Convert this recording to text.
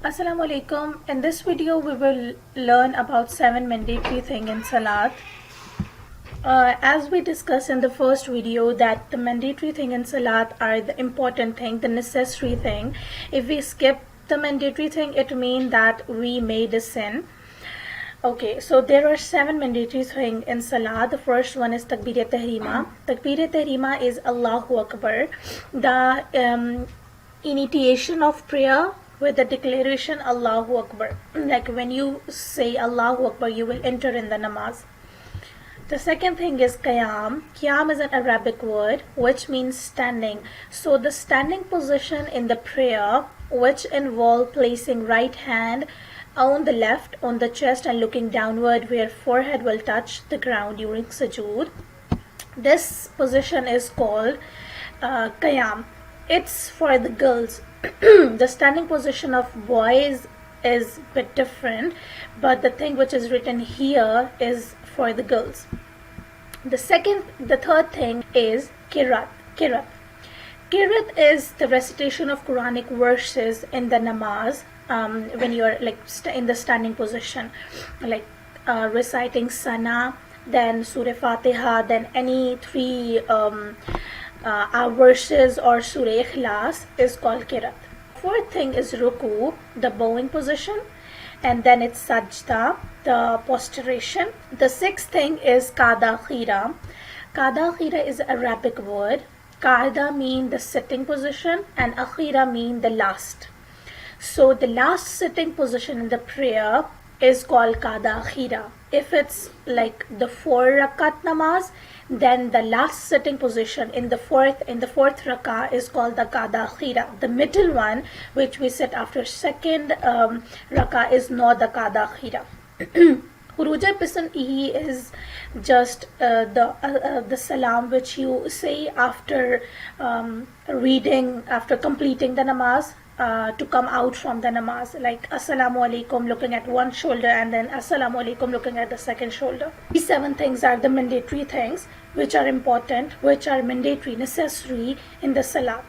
Assalamu alaikum. In this video we will learn about 7 mandatory things in Salat. As we discussed in the first video that the mandatory thing in Salat are the important thing, the necessary thing. If we skip the mandatory thing, it means that we made a sin. Okay, so there are 7 mandatory things in Salah. The first one is Takbir-e-Tahrima. Takbir-e-Tahrima is Allahu Akbar, the initiation of prayer with the declaration Allahu Akbar. Like when you say Allahu Akbar, you will enter in the namaz. The second thing is Qiyam. Qiyam is an Arabic word which means standing. So the standing position in the prayer, which involve placing right hand on the left on the chest and looking downward where forehead will touch the ground during sujood. This position is called Qiyam. It's for the girls. The standing position of boys is a bit different, but the thing which is written here is for the girls. The third thing is Qirat. Qirat is the recitation of Quranic verses in the namaz when you are like in the standing position, like reciting Sana, then Surah Fatiha, then any three verses or Surah Ikhlas is called Qirat. Fourth thing is Ruku, the bowing position, and then it's Sajda, the posturation. The sixth thing is Qada Khira. Qada Khira is an Arabic word. Qada mean the sitting position and Akhira mean the last. So the last sitting position in the prayer is called Qada Khira. If it's like the 4 rakat namaz, then the last sitting position in the fourth rakah is called the Qada Khira. The middle one, which we sit after second rakah, is not the Qada Khira. Huruja Pisan-ihi is just the salam which you say after completing the namaz, to come out from the namaz, like Assalamu alaikum looking at one shoulder and then Assalamu alaikum looking at the second shoulder. These 7 things are the mandatory things which are important, which are mandatory, necessary in the salat.